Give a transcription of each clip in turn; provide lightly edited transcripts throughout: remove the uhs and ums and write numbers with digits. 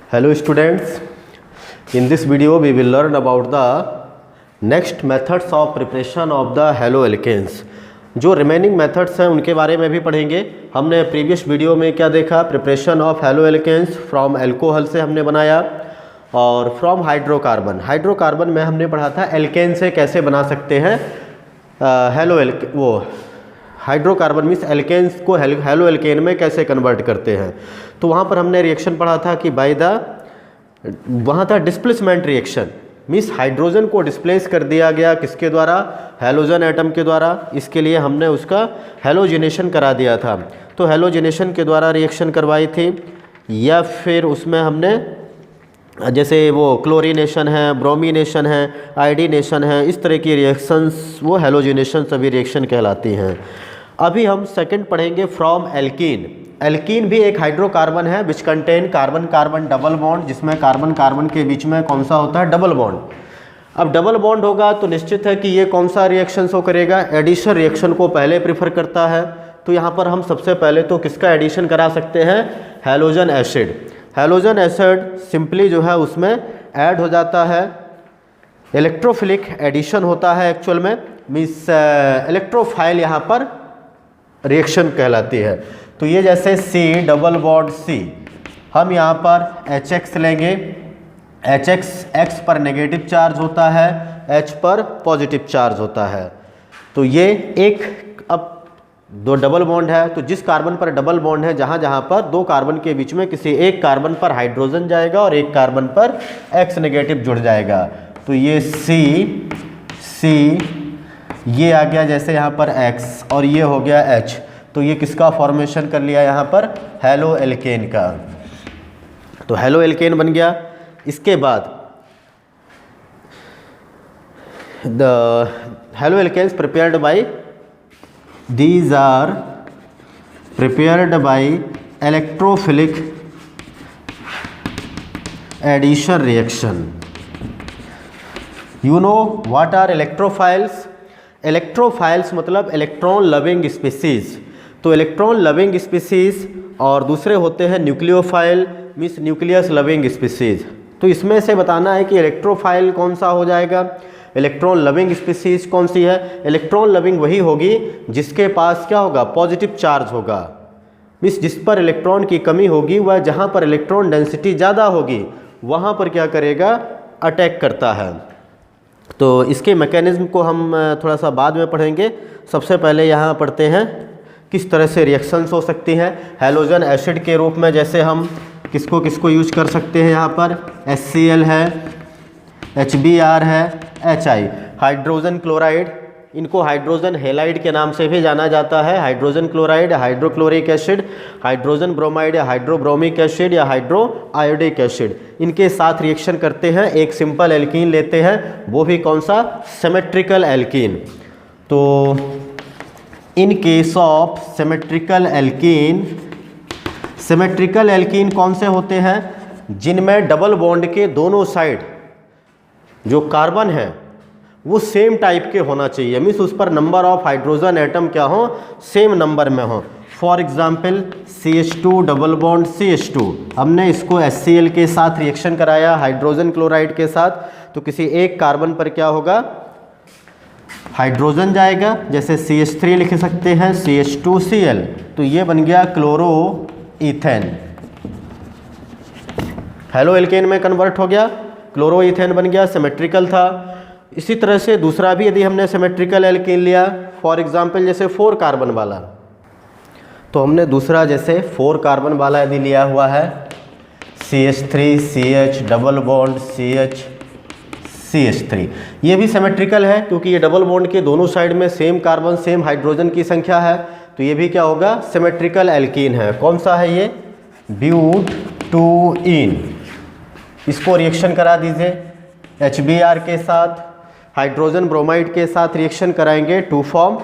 Hello students, in this video we will learn about the next methods of preparation of the haloalkanes। जो remaining methods हैं उनके बारे में भी पढ़ेंगे। हमने प्रीवियस वीडियो में क्या देखा, preparation of haloalkanes from alcohol से हमने बनाया, और फ्रॉम हाइड्रोकार्बन। हाइड्रोकार्बन में हमने पढ़ा था एल्केन से कैसे बना सकते हैं हाइड्रोकार्बन मीन्स एल्केन्स को हेलोएल्केन में कैसे कन्वर्ट करते हैं। तो वहाँ पर हमने रिएक्शन पढ़ा था कि वहाँ था डिस्प्लेसमेंट रिएक्शन, मीन्स हाइड्रोजन को डिस्प्लेस कर दिया गया किसके द्वारा, हैलोजन एटम के द्वारा। इसके लिए हमने उसका हेलोजिनेशन करा दिया था। तो हेलोजिनेशन के द्वारा रिएक्शन करवाई थी, या फिर उसमें हमने जैसे वो क्लोरीनेशन है, ब्रोमीनेशन है, आयोडीनेशन है, इस तरह की रिएक्शंस वो हेलोजिनेशन सभी रिएक्शन कहलाती हैं। अभी हम सेकंड पढ़ेंगे फ्रॉम एल्कीन। एल्कीन भी एक हाइड्रोकार्बन है which contain carbon carbon double bond, जिसमें कार्बन कार्बन के बीच में कौन सा होता है, डबल बॉन्ड। अब डबल बॉन्ड होगा तो निश्चित है कि ये कौन सा रिएक्शन शो करेगा, एडिशन रिएक्शन को पहले प्रीफर करता है। तो यहाँ पर हम सबसे पहले तो किसका एडिशन करा सकते हैं, halogen acid. Halogen acid simply जो है उसमें ऐड हो जाता है, इलेक्ट्रोफिलिक एडिशन होता है एक्चुअल में, मीन्स इलेक्ट्रोफाइल यहाँ पर रिएक्शन कहलाती है। तो ये जैसे C डबल बॉन्ड C, हम यहाँ पर HX लेंगे, HX X पर नेगेटिव चार्ज होता है, H पर पॉजिटिव चार्ज होता है। तो ये एक, अब दो डबल बॉन्ड है तो जिस कार्बन पर डबल बॉन्ड है, जहाँ जहाँ पर दो कार्बन के बीच में किसी एक कार्बन पर हाइड्रोजन जाएगा और एक कार्बन पर X नेगेटिव जुड़ जाएगा। तो ये C ये आ गया जैसे यहाँ पर X और ये हो गया H। तो ये किसका फॉर्मेशन कर लिया यहाँ पर, हेलोएल्केन का। तो हेलोएल्केन बन गया। इसके बाद the haloalkanes prepared by, these are prepared by electrophilic addition reaction. You know what are electrophiles? Electrophiles मतलब इलेक्ट्रॉन लविंग स्पीसीज। तो इलेक्ट्रॉन लविंग स्पीसीज और दूसरे होते हैं nucleophile, means nucleus loving species. तो इसमें से बताना है कि इलेक्ट्रोफाइल कौन सा हो जाएगा, इलेक्ट्रॉन लविंग स्पीसीज कौन सी है। इलेक्ट्रॉन लविंग वही होगी जिसके पास क्या होगा, पॉजिटिव चार्ज होगा, मीन्स जिस पर इलेक्ट्रॉन की कमी होगी, वह जहाँ पर इलेक्ट्रॉन डेंसिटी ज़्यादा होगी वहाँ पर क्या करेगा, अटैक करता है। तो इसके मैकेनिज्म को हम थोड़ा सा बाद में पढ़ेंगे। सबसे पहले यहाँ पढ़ते हैं किस तरह से रिएक्शंस हो सकती हैं हैलोजन एसिड के रूप में। जैसे हम किसको किसको यूज कर सकते हैं, यहाँ पर HCl है, HBr है, HI, हाइड्रोजन क्लोराइड, इनको हाइड्रोजन हेलाइड के नाम से भी जाना जाता है। Hydrogen chloride, hydrochloric acid, hydrogen bromide या हाइड्रोब्रोमिक एसिड या हाइड्रो आयोडिक एसिड, इनके साथ रिएक्शन करते हैं, एक सिंपल एल्कीन लेते हैं, वो भी कौन सा, सिमेट्रिकल एल्कीन। तो in case of symmetrical alkene, symmetrical alkene कौन से होते हैं, जिनमें डबल बॉन्ड के दोनों साइड जो कार्बन है वो सेम टाइप के होना चाहिए, मीन्स उस पर नंबर ऑफ हाइड्रोजन एटम क्या हो, सेम नंबर में हो। For example CH2 double bond CH2, हमने इसको HCl के साथ रिएक्शन कराया हाइड्रोजन क्लोराइड के साथ, तो किसी एक कार्बन पर क्या होगा, हाइड्रोजन जाएगा, जैसे CH3 लिख सकते हैं, CH2Cl, तो ये बन गया क्लोरो इथेन, हेलोएल्केन में कन्वर्ट हो गया, क्लोरो इथेन बन गया, सिमेट्रिकल था। इसी तरह से दूसरा भी यदि हमने सिमेट्रिकल एल्कीन लिया, फॉर एग्जांपल जैसे 4 कार्बन वाला, तो हमने दूसरा जैसे 4 कार्बन वाला यदि लिया हुआ है, CH3 CH double bond CH CH3, ये भी सिमेट्रिकल है क्योंकि ये डबल बॉन्ड के दोनों साइड में सेम कार्बन सेम हाइड्रोजन की संख्या है, तो ये भी क्या होगा, सिमेट्रिकल एल्कीन है। कौन सा है ये, ब्यूटूइन। इसको रिएक्शन करा दीजिए HBr के साथ, हाइड्रोजन ब्रोमाइड के साथ रिएक्शन कराएंगे टू फॉर्म,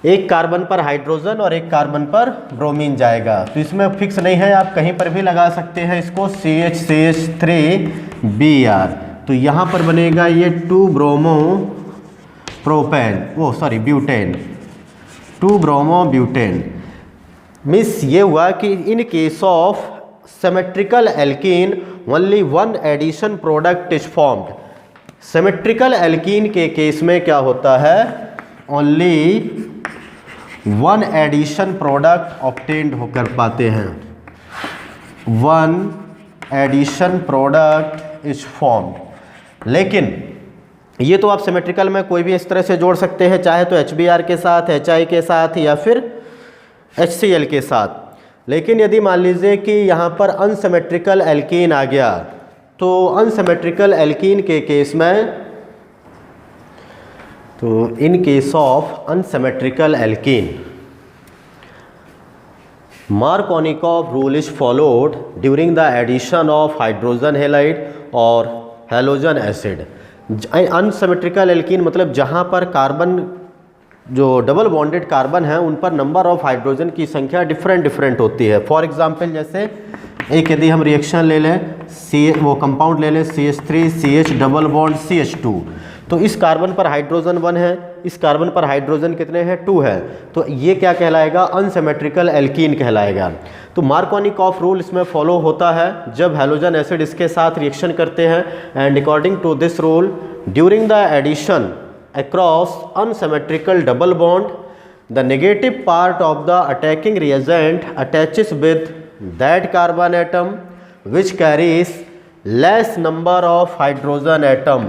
एक कार्बन पर हाइड्रोजन और एक कार्बन पर ब्रोमीन जाएगा। तो इसमें फिक्स नहीं है, आप कहीं पर भी लगा सकते हैं इसको, CH3Br, तो यहाँ पर बनेगा ये 2 ब्रोमो प्रोपेन, वो sorry butane, 2 bromo butane. Means ये हुआ कि in case of symmetrical alkene only one addition product is formed। Symmetrical alkene के केस में क्या होता है, only one addition product obtained होकर पाते हैं, one addition product is formed. लेकिन ये तो आप सिमेट्रिकल में कोई भी इस तरह से जोड़ सकते हैं, चाहे तो HBr के साथ, HI के साथ या फिर HCl के साथ। लेकिन यदि मान लीजिए कि यहाँ पर अनसिमेट्रिकल एल्कीन आ गया, तो अनसिमेट्रिकल एल्कीन के केस में, तो in case of unsymmetrical alkene Markovnikov rule is followed during the addition of hydrogen halide और हैलोजन एसिड। अनसिमेट्रिकल एल्कीन मतलब जहाँ पर कार्बन, जो डबल बॉन्डेड कार्बन है, उन पर नंबर ऑफ हाइड्रोजन की संख्या डिफरेंट होती है। फॉर एग्जांपल जैसे एक यदि हम रिएक्शन ले लें, वो कंपाउंड ले लें CH3CH डबल बॉन्ड CH2, तो इस कार्बन पर हाइड्रोजन 1 है, इस कार्बन पर हाइड्रोजन कितने हैं, 2 है, तो ये क्या कहलाएगा, अनसिमेट्रिकल एल्कीन कहलाएगा। तो मार्कोनिकॉफ रूल इसमें फॉलो होता है जब हैलोजन एसिड इसके साथ रिएक्शन करते हैं, and according to this rule during the addition across unsymmetrical double bond the negative part of the attacking reagent attaches with that carbon atom which carries less number of hydrogen atom।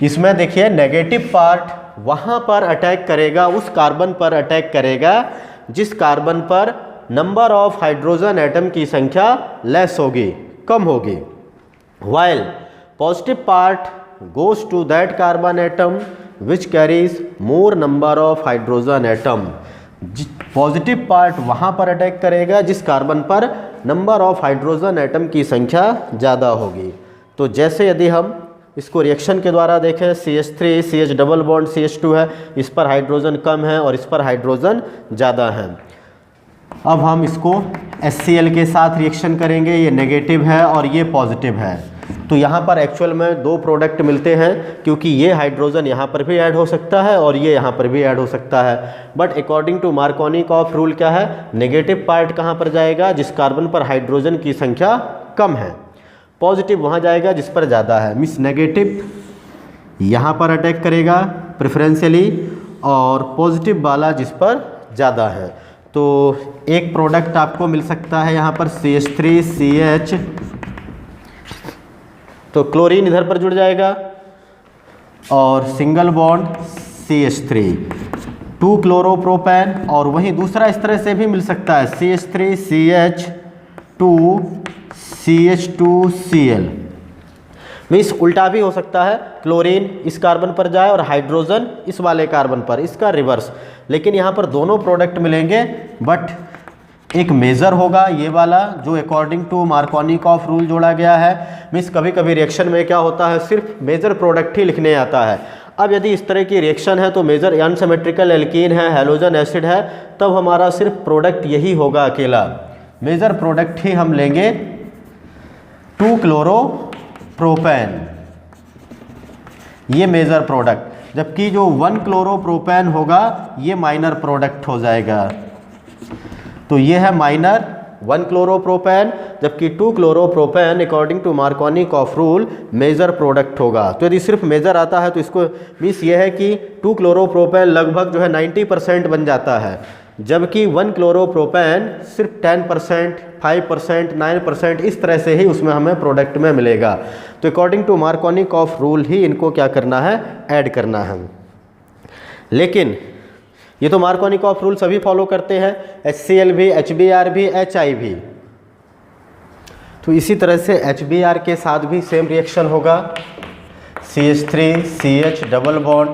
इसमें देखिए negative part वहाँ पर attack करेगा, उस carbon पर attack करेगा जिस carbon पर नंबर ऑफ हाइड्रोजन एटम की संख्या लेस होगी, कम होगी, while positive part goes to that carbon atom which carries more number of hydrogen atom। Positive part वहाँ पर अटैक करेगा जिस कार्बन पर नंबर ऑफ हाइड्रोजन एटम की संख्या ज़्यादा होगी। तो जैसे यदि हम इसको रिएक्शन के द्वारा देखें, CH3 CH double bond CH2 है, इस पर हाइड्रोजन कम है और इस पर हाइड्रोजन ज़्यादा है। अब हम इसको HCl के साथ रिएक्शन करेंगे, ये नेगेटिव है और ये पॉजिटिव है, तो यहाँ पर एक्चुअल में 2 प्रोडक्ट मिलते हैं, क्योंकि ये हाइड्रोजन यहाँ पर भी ऐड हो सकता है और ये यहाँ पर भी ऐड हो सकता है। But according to Markovnikov rule क्या है, नेगेटिव पार्ट कहाँ पर जाएगा, जिस कार्बन पर हाइड्रोजन की संख्या कम है, पॉजिटिव वहाँ जाएगा जिस पर ज़्यादा है। मीन्स नेगेटिव यहाँ पर अटैक करेगा प्रेफरेंशियली और पॉजिटिव वाला जिस पर ज़्यादा है। तो एक प्रोडक्ट आपको मिल सकता है यहाँ पर CH3CH, तो क्लोरीन इधर पर जुड़ जाएगा और सिंगल बॉन्ड CH3, 2 क्लोरोप्रोपेन, और वहीं दूसरा इस तरह से भी मिल सकता है CH3CH2CH2Cl। मीन्स उल्टा भी हो सकता है, क्लोरीन इस कार्बन पर जाए और हाइड्रोजन इस वाले कार्बन पर, इसका रिवर्स। लेकिन यहाँ पर दोनों प्रोडक्ट मिलेंगे, बट एक मेज़र होगा ये वाला जो अकॉर्डिंग टू मार्कोनिकॉफ रूल जोड़ा गया है। मीन्स कभी कभी रिएक्शन में क्या होता है, सिर्फ मेजर प्रोडक्ट ही लिखने आता है। अब यदि इस तरह की रिएक्शन है तो मेजर अनसिमेट्रिकल एल्कीन है, हैलोजन एसिड है, तब हमारा सिर्फ प्रोडक्ट यही होगा अकेला, मेजर प्रोडक्ट ही हम लेंगे 2 क्लोरोप्रोपेन, ये मेजर प्रोडक्ट, जबकि जो 1 क्लोरोप्रोपेन होगा ये माइनर प्रोडक्ट हो जाएगा। तो ये है माइनर 1 क्लोरोप्रोपेन, जबकि 2 chloropropane according to Markovnikov rule major product होगा। तो यदि सिर्फ मेजर आता है तो इसको मीन्स ये है कि 2 क्लोरोप्रोपेन लगभग जो है 90% बन जाता है, जबकि 1 क्लोरोप्रोपेन सिर्फ 10%, 5%, 9% इस तरह से ही उसमें हमें प्रोडक्ट में मिलेगा। तो अकॉर्डिंग टू मार्कोनिकॉफ रूल ही इनको क्या करना है, ऐड करना है। लेकिन ये तो मार्कोनिकॉफ रूल सभी फॉलो करते हैं, HCl भी, HBr भी, HI भी। तो इसी तरह से HBr के साथ भी सेम रिएक्शन होगा, CH3CH double bond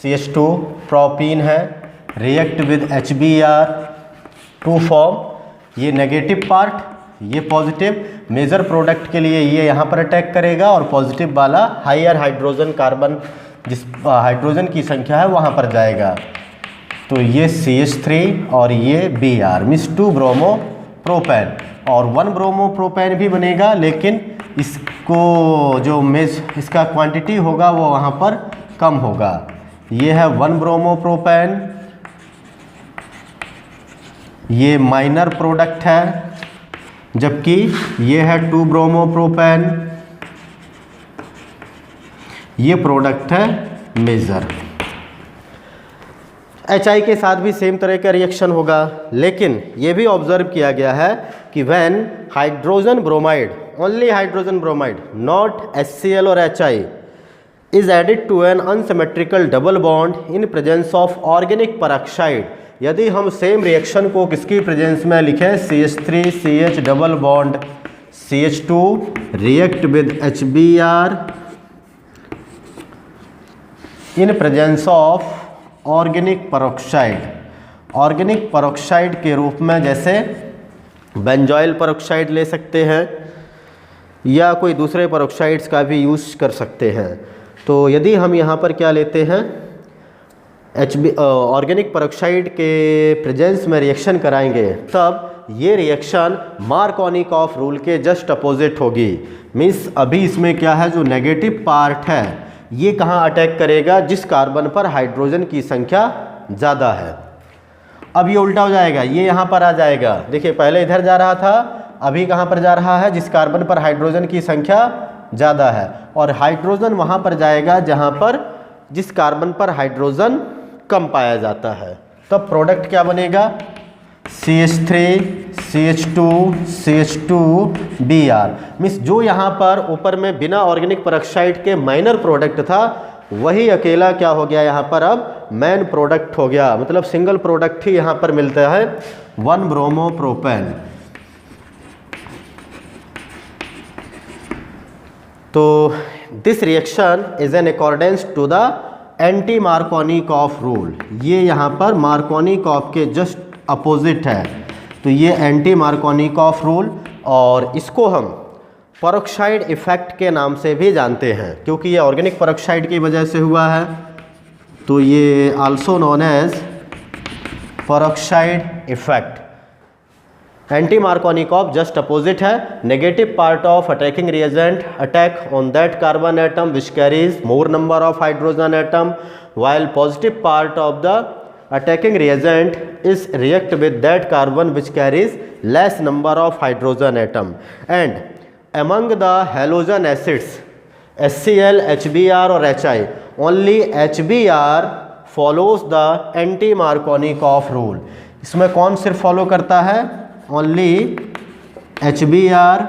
CH2 propene है, react with HBr to form, ये नेगेटिव पार्ट, ये पॉजिटिव, मेजर प्रोडक्ट के लिए ये यहाँ पर अटैक करेगा और पॉजिटिव वाला हायर हाइड्रोजन कार्बन जिस हाइड्रोजन की संख्या है वहाँ पर जाएगा। तो ये CH3 और ये Br मीन्स 2 ब्रोमोप्रोपेन, और 1 ब्रोमोप्रोपेन भी बनेगा, लेकिन इसको जो इसका क्वांटिटी होगा वो वहाँ पर कम होगा। ये है 1 ब्रोमोप्रोपेन, ये माइनर प्रोडक्ट है जबकि ये है 2 ब्रोमोप्रोपेन, ये प्रोडक्ट है मेजर। HI के साथ भी सेम तरह का रिएक्शन होगा, लेकिन ये भी ऑब्जर्व किया गया है कि when hydrogen bromide, only hydrogen bromide, not HCl और HI, is added to an unsymmetrical double bond in presence of organic peroxide, यदि हम सेम रिएक्शन को किसकी प्रेजेंस में लिखें, CH3CH double bond CH2 react with HBr in presence of organic peroxide, organic peroxide के रूप में, जैसे बेंजॉइल पेरोक्साइड ले सकते हैं या कोई दूसरे पेरोक्साइड्स का भी यूज़ कर सकते हैं। तो यदि हम यहाँ पर क्या लेते हैं, ऑर्गेनिक पेरोक्साइड के प्रेजेंस में रिएक्शन कराएंगे, तब ये रिएक्शन मार्कोनिकॉफ रूल के जस्ट अपोजिट होगी। मीन्स अभी इसमें क्या है, जो नेगेटिव पार्ट है ये कहाँ अटैक करेगा, जिस कार्बन पर हाइड्रोजन की संख्या ज़्यादा है। अब ये उल्टा हो जाएगा, ये यहाँ पर आ जाएगा। देखिए पहले इधर जा रहा था, अभी कहाँ पर जा रहा है, जिस कार्बन पर हाइड्रोजन की संख्या ज़्यादा है, और हाइड्रोजन वहाँ पर जाएगा जहाँ पर जिस कार्बन पर हाइड्रोजन कम पाया जाता है। तब प्रोडक्ट क्या बनेगा, CH3 CH2 CH2 Br। Means जो यहाँ पर ऊपर में बिना ऑर्गेनिक पेरोक्साइड के माइनर प्रोडक्ट था, वही अकेला क्या हो गया यहाँ पर, अब मेन प्रोडक्ट हो गया। मतलब सिंगल प्रोडक्ट ही यहाँ पर मिलता है, 1 ब्रोमोप्रोपेन। तो this reaction is in accordance to the anti Markovnikov rule. ये यहाँ पर मार्कोनिकॉफ के जस्ट अपोजिट है, तो ये एंटी मार्कोनिकॉफ रूल, और इसको हम पेरोक्साइड इफेक्ट के नाम से भी जानते हैं, क्योंकि ये ऑर्गेनिक पेरोक्साइड की वजह से हुआ है। तो ये also known as peroxide effect. Anti Markovnikov just opposite है, negative part of attacking reagent attack on that carbon atom which carries more number of hydrogen atom, while positive part of the attacking reagent is react with that carbon which carries less number of hydrogen atom, and among the halogen acids HCl, HBr और HI, only HBr follows the anti-Markovnikov rule। इसमें कौन सिर्फ follow करता है, only HBr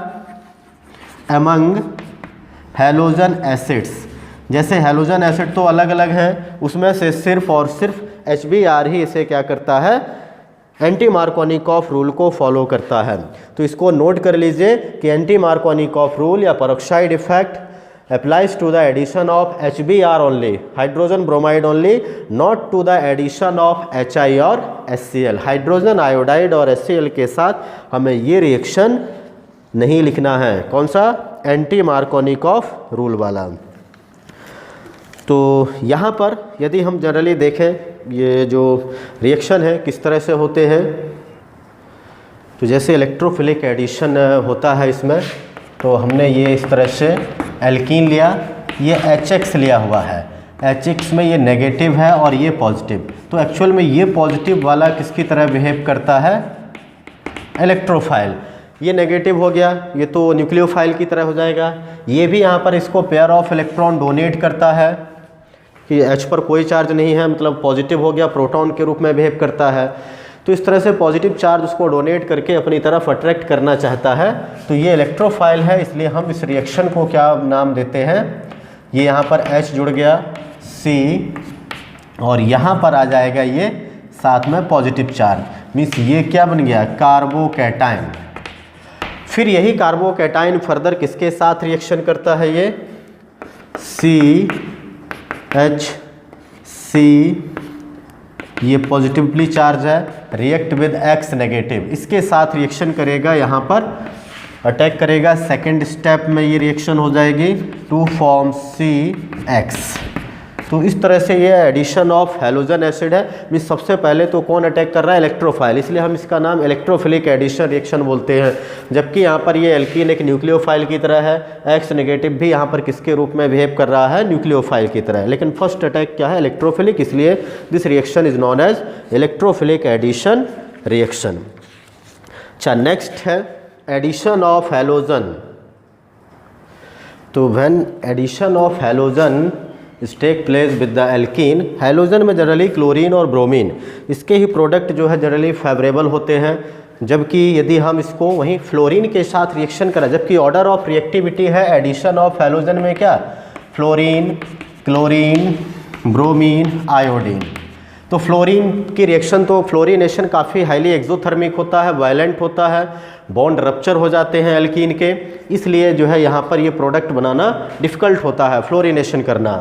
among halogen acids। जैसे halogen acid तो अलग अलग हैं, उसमें से सिर्फ और सिर्फ HBr ही इसे क्या करता है, एंटी मार्कोनिकॉफ रूल को फॉलो करता है। तो इसको नोट कर लीजिए कि एंटी मार्कोनिकॉफ रूल या peroxide effect applies to the addition of HBr only, hydrogen bromide only, not to the addition of HI और HCl। हाइड्रोजन आयोडाइड और HCl के साथ हमें ये रिएक्शन नहीं लिखना है। कौन सा, एंटी मार्कोनिकॉफ रूल वाला। तो यहाँ पर यदि हम जनरली देखें ये जो रिएक्शन है किस तरह से होते हैं, तो जैसे इलेक्ट्रोफिलिक एडिशन होता है इसमें, तो हमने ये इस तरह से एल्कीन लिया, ये HX लिया हुआ है, HX में ये नेगेटिव है और ये पॉजिटिव। तो एक्चुअल में ये पॉजिटिव वाला किसकी तरह बिहेव करता है, इलेक्ट्रोफाइल। ये नेगेटिव हो गया, ये तो न्यूक्लियोफाइल की तरह हो जाएगा। ये भी यहाँ पर इसको पेयर ऑफ इलेक्ट्रॉन डोनेट करता है कि H पर कोई चार्ज नहीं है, मतलब पॉजिटिव हो गया, प्रोटॉन के रूप में बिहेव करता है। तो इस तरह से पॉजिटिव चार्ज उसको डोनेट करके अपनी तरफ अट्रैक्ट करना चाहता है। तो ये इलेक्ट्रोफाइल है, इसलिए हम इस रिएक्शन को क्या नाम देते हैं, ये यहाँ पर H जुड़ गया C, और यहाँ पर आ जाएगा ये साथ में पॉजिटिव चार्ज, मीन्स ये क्या बन गया, कार्बोकैटायन। फिर यही कार्बोकैटायन फर्दर किसके साथ रिएक्शन करता है, ये CH, ये पॉजिटिवली चार्ज है, रिएक्ट विद X नेगेटिव, इसके साथ रिएक्शन करेगा, यहाँ पर अटैक करेगा। सेकेंड स्टेप में ये रिएक्शन हो जाएगी टू फॉर्म CX। तो इस तरह से ये एडिशन ऑफ हैलोजन एसिड है। मीन्स सबसे पहले तो कौन अटैक कर रहा है, इलेक्ट्रोफाइल, इसलिए हम इसका नाम इलेक्ट्रोफिलिक एडिशन रिएक्शन बोलते हैं। जबकि यहाँ पर ये एल्कीन एक न्यूक्लियोफाइल की तरह है, X नेगेटिव भी यहाँ पर किसके रूप में बिहेव कर रहा है, न्यूक्लियोफाइल की तरह। लेकिन फर्स्ट अटैक क्या है, इलेक्ट्रोफिलिक, इसलिए this reaction is known as electrophilic addition reaction. अच्छा, नेक्स्ट है एडिशन ऑफ हैलोजन, तो when addition of halogen is take place with the alkene, halogen में जनरली क्लोरीन और ब्रोमीन इसके ही प्रोडक्ट जो है जनरली फेवरेबल होते हैं, जबकि यदि हम इसको वहीं फ्लोरीन के साथ रिएक्शन करें, जबकि ऑर्डर ऑफ रिएक्टिविटी है एडिशन ऑफ हैलोजन में क्या, फ्लोरीन, क्लोरीन, ब्रोमीन, आयोडीन। तो फ्लोरीन की रिएक्शन, तो फ्लोरीनेशन काफ़ी हाईली एक्सोथर्मिक होता है, वायलेंट होता है, बॉन्ड रप्चर हो जाते हैं एल्कीन के, इसलिए जो है यहाँ पर ये प्रोडक्ट बनाना डिफ़िकल्ट होता है फ्लोरीनेशन करना।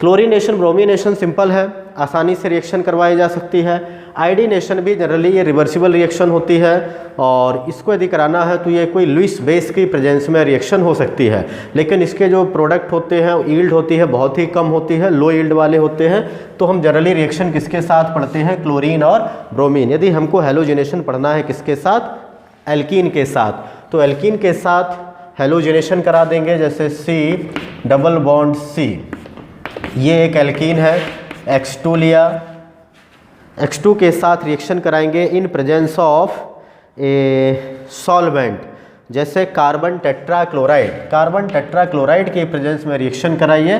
क्लोरीनेशन, ब्रोमीनेशन सिंपल है, आसानी से रिएक्शन करवाई जा सकती है। आयोडीनेशन भी जनरली ये रिवर्सिबल रिएक्शन होती है, और इसको यदि कराना है तो ये कोई लुईस बेस की प्रेजेंस में रिएक्शन हो सकती है, लेकिन इसके जो प्रोडक्ट होते हैं ईल्ड होती है बहुत ही कम होती है, लो ईल्ड वाले होते हैं। तो हम जनरली रिएक्शन किसके साथ पढ़ते हैं, क्लोरीन और ब्रोमीन। यदि हमको हैलोजिनेशन पढ़ना है किसके साथ, एल्कीन के साथ, तो एल्कीन के साथ हैलोजिनेशन करा देंगे, जैसे C डबल बॉन्ड C, ये एक एल्कीन है, X2 लिया, X2 के साथ रिएक्शन कराएंगे इन प्रेजेंस ऑफ ए सॉल्वेंट, जैसे कार्बन टेट्राक्लोराइड, कार्बन टेट्राक्लोराइड के प्रेजेंस में रिएक्शन कराइए,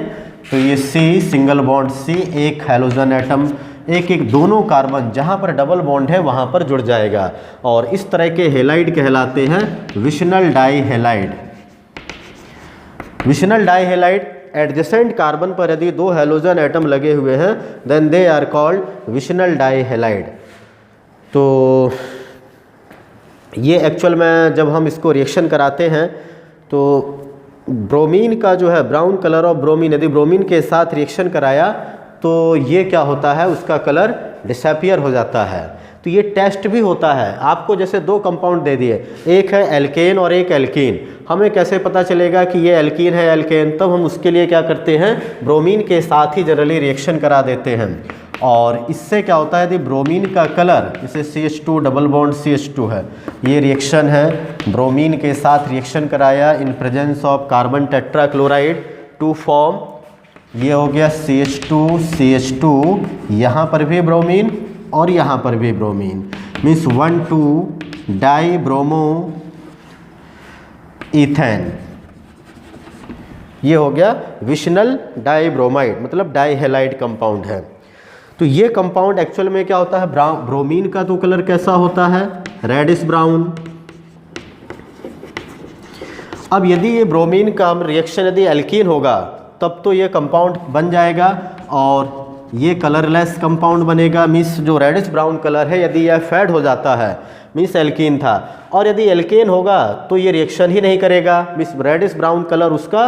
तो ये C सिंगल बॉन्ड C, एक हैलोजन एटम, एक एक दोनों कार्बन जहाँ पर डबल बॉन्ड है वहाँ पर जुड़ जाएगा, और इस तरह के हेलाइड कहलाते हैं vicinal dihalide. Vicinal dihalide adjacent carbon पर यदि दो हैलोजन एटम लगे हुए हैं then they are called vicinal dihalide. तो ये एक्चुअल में जब हम इसको रिएक्शन कराते हैं तो ब्रोमीन का जो है ब्राउन कलर ऑफ ब्रोमीन, यदि ब्रोमीन के साथ रिएक्शन कराया तो ये क्या होता है, उसका कलर डिसअपीयर हो जाता है। तो ये टेस्ट भी होता है, आपको जैसे दो कंपाउंड दे दिए, एक है एल्केन और एक एल्कीन, हमें कैसे पता चलेगा कि ये एल्कीन है एल्केन, तब हम उसके लिए क्या करते हैं, ब्रोमीन के साथ ही जनरली रिएक्शन करा देते हैं। और इससे क्या होता है, यदि ब्रोमीन का कलर, जैसे CH2 डबल बॉन्ड CH2 है, ये रिएक्शन है, ब्रोमीन के साथ रिएक्शन कराया in presence of carbon tetrachloride to form, ये हो गया CH2, यहाँ पर भी ब्रोमीन और यहाँ पर भी bromine, means 1,2 die bromo ethane, ये हो गया विशनल डाईब्रोमाइड, मतलब डाईहेलाइड कंपाउंड है। तो ये कंपाउंड एक्चुअल में क्या होता है, ब्रोमीन का तो कलर कैसा होता है, रेडिश ब्राउन। अब यदि ये ब्रोमीन का रिएक्शन यदि एल्कीन होगा तब तो ये कंपाउंड बन जाएगा और ये कलरलेस कंपाउंड बनेगा, मीन्स जो रेडिश ब्राउन कलर है यदि यह फेड हो जाता है मीन्स एल्कीन था, और यदि एल्केन होगा तो ये रिएक्शन ही नहीं करेगा, मीन्स रेडिश ब्राउन कलर उसका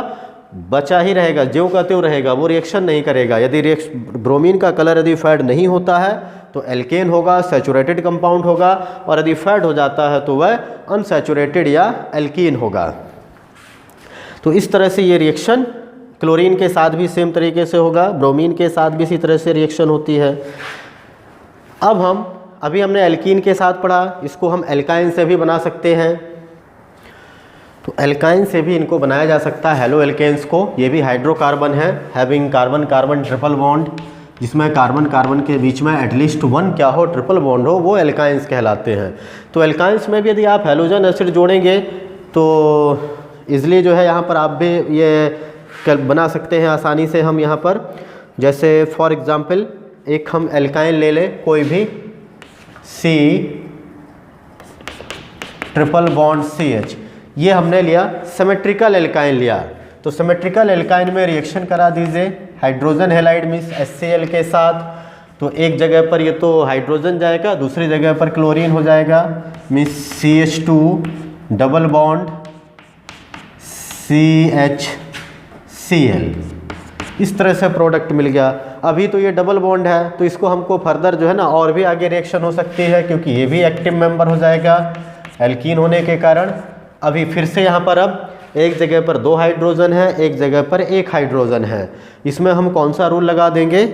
बचा ही रहेगा, ज्यों का त्यों रहेगा, वो रिएक्शन नहीं करेगा। यदि ब्रोमीन का कलर यदि फेड नहीं होता है तो एल्केन होगा, सैचुरेटेड कंपाउंड होगा, और यदि फेड हो जाता है तो वह अनसैचुरेटेड या एल्कीन होगा। तो इस तरह से ये रिएक्शन क्लोरीन के साथ भी सेम तरीके से होगा, ब्रोमीन के साथ भी इसी तरह से रिएक्शन होती है। अब अभी हमने एल्कीन के साथ पढ़ा, इसको हम एल्काइन से भी बना सकते हैं। तो एल्काइन से भी इनको बनाया जा सकता है, हेलो एल्केन्स को। ये भी हाइड्रोकार्बन है, having carbon carbon triple bond, जिसमें कार्बन कार्बन के बीच में एटलीस्ट वन क्या हो, ट्रिपल बॉन्ड हो, वो एल्काइंस कहलाते हैं। तो एल्काइंस में भी यदि आप हैलोजन एसिड जोड़ेंगे तो इजली जो है यहाँ पर आप भी ये बना सकते हैं आसानी से। हम यहाँ पर जैसे फॉर एग्ज़ाम्पल एक हम एल्काइन ले लें कोई भी, C ट्रिपल बॉन्ड CH, ये हमने लिया, सिमेट्रिकल एल्काइन लिया। तो सिमेट्रिकल एल्काइन में रिएक्शन करा दीजिए हाइड्रोजन हैलाइड मीन्स HCl के साथ। तो एक जगह पर ये तो हाइड्रोजन जाएगा, दूसरी जगह पर क्लोरीन हो जाएगा, means CH2 double bond CHCl, इस तरह से प्रोडक्ट मिल गया। अभी तो ये डबल बॉन्ड है तो इसको हमको फर्दर जो है ना और भी आगे रिएक्शन हो सकती है, क्योंकि ये भी एक्टिव मेंबर हो जाएगा एल्कीन होने के कारण। अभी फिर से यहाँ पर अब एक जगह पर 2 हाइड्रोजन है, एक जगह पर 1 हाइड्रोजन है। इसमें हम कौन सा रूल लगा देंगे,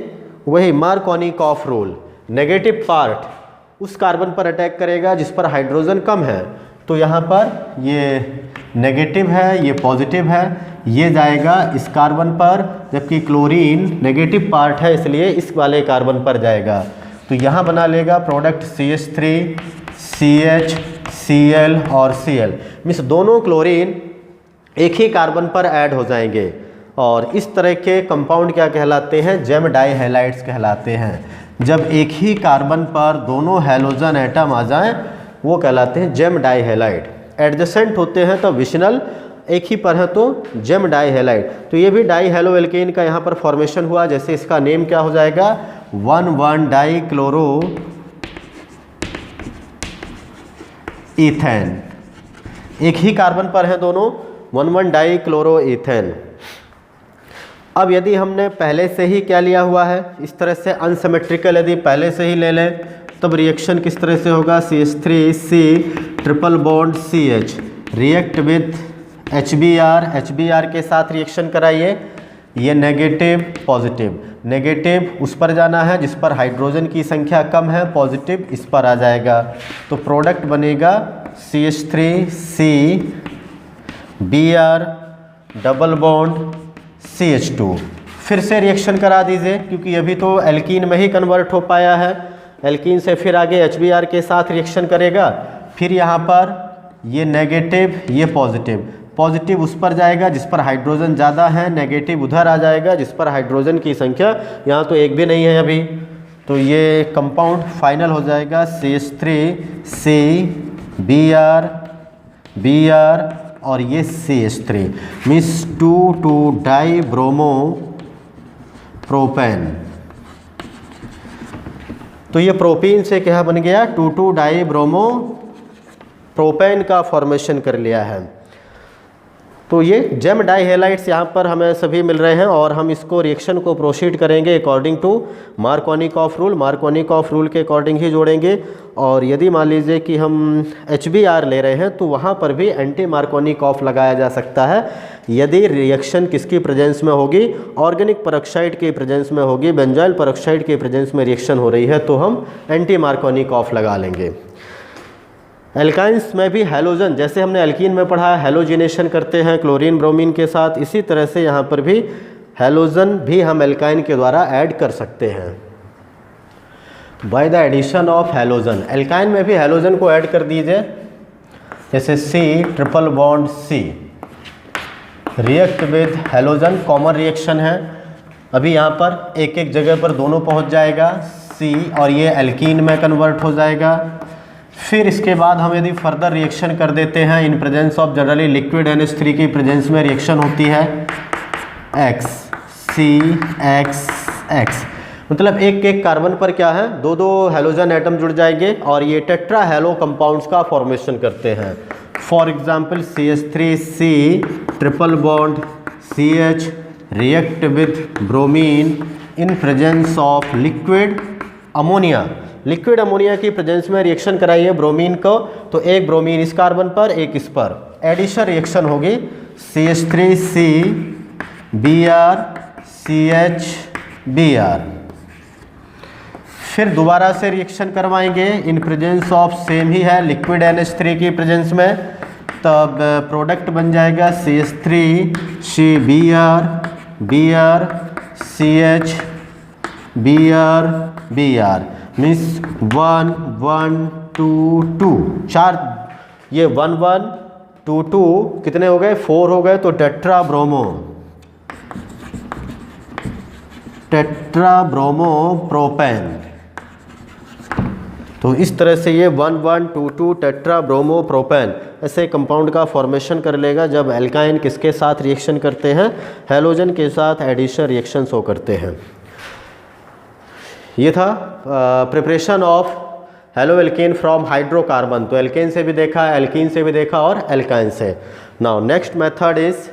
वही मार्कोनिकॉफ रूल। नेगेटिव पार्ट उस कार्बन पर अटैक करेगा जिस पर हाइड्रोजन कम है। तो यहाँ पर ये नेगेटिव है, ये पॉजिटिव है, ये जाएगा इस कार्बन पर, जबकि क्लोरीन नेगेटिव पार्ट है इसलिए इस वाले कार्बन पर जाएगा। तो यहाँ बना लेगा प्रोडक्ट CH3 CH Cl और Cl, मीन्स दोनों क्लोरीन एक ही कार्बन पर ऐड हो जाएंगे और इस तरह के कंपाउंड क्या कहलाते हैं, जेम डाई हैलाइड्स कहलाते हैं। जब एक ही कार्बन पर दोनों हैलोजन एटम आ जाएं वो कहलाते हैं जेम डाई हैलाइड। एडजेसेंट होते हैं तो विशनल, एक ही पर है तो जेम डाई हैलाइड। तो ये भी डाई हैलो एल्केन का यहाँ पर फॉर्मेशन हुआ, जैसे इसका नेम क्या हो जाएगा 1,1 डाई क्लोरो इथेन। एक ही कार्बन पर है दोनों, 1,1 डाई क्लोरो इथेन। अब यदि हमने पहले से ही क्या लिया हुआ है, इस तरह से अनसिमेट्रिकल यदि पहले से ही ले लें तब रिएक्शन किस तरह से होगा, CH3C triple bond CH react with HBr, HBr के साथ रिएक्शन कराइए। ये नेगेटिव पॉजिटिव, नेगेटिव उस पर जाना है जिस पर हाइड्रोजन की संख्या कम है, पॉजिटिव इस पर आ जाएगा। तो प्रोडक्ट बनेगा CH3C Br double bond CH2। फिर से रिएक्शन करा दीजिए क्योंकि अभी तो एल्कीन में ही कन्वर्ट हो पाया है। एल्कीन से फिर आगे HBr के साथ रिएक्शन करेगा, फिर यहाँ पर ये नेगेटिव ये पॉजिटिव, पॉजिटिव उस पर जाएगा जिस पर हाइड्रोजन ज़्यादा है, नेगेटिव उधर आ जाएगा जिस पर हाइड्रोजन की संख्या यहाँ तो एक भी नहीं है अभी। तो ये कंपाउंड फाइनल हो जाएगा CH3C Br और ये CH3 means 2,2 die bromo propane. तो ये प्रोपीन से क्या बन गया, 2,2 डाई ब्रोमो प्रोपेन का फॉर्मेशन कर लिया है। तो ये जेम डाई हैलाइड्स यहाँ पर हमें सभी मिल रहे हैं और हम इसको रिएक्शन को प्रोसीड करेंगे according to Markovnikov rule. Markovnikov rule के अकॉर्डिंग ही जोड़ेंगे। और यदि मान लीजिए कि हम HBr ले रहे हैं तो वहाँ पर भी एंटी मार्कोनिकॉफ लगाया जा सकता है। यदि रिएक्शन किसकी प्रेजेंस में होगी, ऑर्गेनिक पेरोक्साइड की प्रेजेंस में होगी, बेंजोइल पेरोक्साइड की प्रेजेंस में रिएक्शन हो रही है तो हम एंटी मार्कोनिकॉफ लगा लेंगे। एल्काइंस में भी हैलोजन, जैसे हमने एल्कीन में पढ़ा हैलोजिनेशन करते हैं क्लोरीन ब्रोमीन के साथ, इसी तरह से यहाँ पर भी हैलोजन भी हम एल्काइन के द्वारा ऐड कर सकते हैं by the addition of halogen. Alkyne में भी हैलोजन को ऐड कर दीजिए, जैसे C triple bond C react with halogen, common reaction है। अभी यहाँ पर एक एक जगह पर दोनों पहुँच जाएगा C और ये एल्कीन में कन्वर्ट हो जाएगा। फिर इसके बाद हम यदि फर्दर रिएक्शन कर देते हैं इन presence of generally liquid NH3 की प्रेजेंस में रिएक्शन होती है XCXX, मतलब एक एक कार्बन पर क्या है, दो दो हैलोजन एटम जुड़ जाएंगे और ये टेट्रा हैलो कंपाउंड्स का फॉर्मेशन करते हैं। For example CH3C triple bond CH react with bromine in presence of liquid ammonia. Liquid ammonia की प्रेजेंस में रिएक्शन कराइए ब्रोमीन को, तो एक ब्रोमीन इस कार्बन पर एक इस पर, एडिशन रिएक्शन होगी CH3C Br CH Br। फिर दोबारा से रिएक्शन करवाएंगे इन प्रेजेंस ऑफ सेम ही है लिक्विड NH3 की प्रेजेंस में, तब प्रोडक्ट बन जाएगा CH3C Br CH Br means 1 1 2 2 चार, ये 1 1 2 2 कितने हो गए, 4 हो गए, तो टेट्रा ब्रोमो प्रोपेन। तो इस तरह से ये 1 1 2 2 टेट्रा ब्रोमो प्रोपेन ऐसे कंपाउंड का फॉर्मेशन कर लेगा जब एल्काइन किसके साथ रिएक्शन करते हैं, हैलोजन के साथ एडिशन रिएक्शन शो करते हैं। ये था preparation of halo alkane from hydrocarbon. तो एल्केन से भी देखा, एल्कीन से भी देखा और एल्काइन से। Now next method is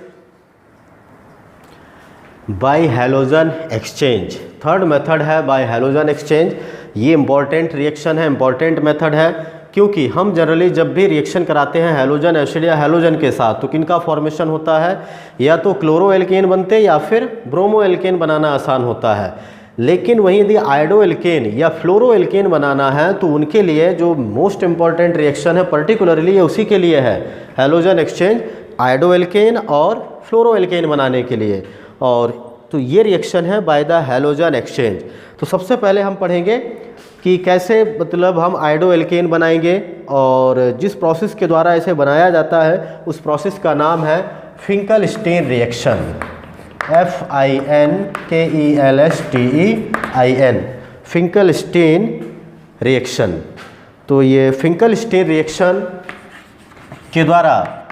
by halogen exchange. Third method है बाय हैलोजन एक्सचेंज। ये इंपॉर्टेंट रिएक्शन है, इंपॉर्टेंट मेथड है, क्योंकि हम जनरली जब भी रिएक्शन कराते हैं हैलोजन एसिड या हैलोजन के साथ तो किनका फॉर्मेशन होता है, या तो क्लोरो एल्केन बनते या फिर ब्रोमो एल्केन बनाना आसान होता है। लेकिन वहीं यदि आयोडो एल्केन या फ्लोरो एल्केन बनाना है तो उनके लिए जो मोस्ट इंपॉर्टेंट रिएक्शन है पर्टिकुलरली ये उसी के लिए है, हैलोजन एक्सचेंज, आयोडो एल्केन और फ्लोरो एल्केन बनाने के लिए। और तो ये रिएक्शन है बाय द हैलोजन एक्सचेंज। तो सबसे पहले हम पढ़ेंगे कि कैसे मतलब हम आयोडो एल्केन बनाएंगे, और जिस प्रोसेस के द्वारा इसे बनाया जाता है उस प्रोसेस का नाम है Finkelstein reaction, FINKELSTEIN, Finkelstein reaction. तो ये फिंकलस्टीन रिएक्शन के द्वारा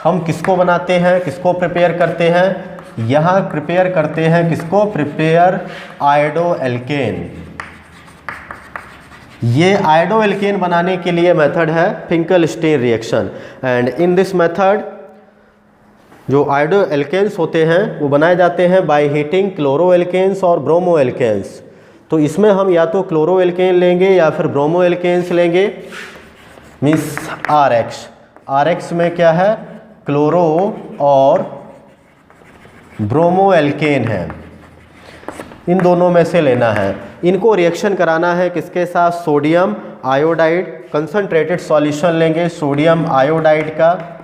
हम किसको बनाते हैं, किसको प्रिपेयर करते हैं, यहाँ प्रिपेयर करते हैं किसको, प्रिपेयर आयोडो एल्केन। ये आयोडो एल्केन बनाने के लिए मेथड है Finkelstein reaction. And in this method जो आयोडो एल्केन्स होते हैं वो बनाए जाते हैं बाय हीटिंग क्लोरो एल्केन्स और ब्रोमो एल्केन्स। तो इसमें हम या तो क्लोरो एल्केन लेंगे या फिर ब्रोमो एल्केन्स लेंगे, मीन्स RX में क्या है, क्लोरो और ब्रोमो एल्केन है, इन दोनों में से लेना है। इनको रिएक्शन कराना है किसके साथ, सोडियम आयोडाइड, कंसंट्रेटेड सॉल्यूशन लेंगे सोडियम आयोडाइड का,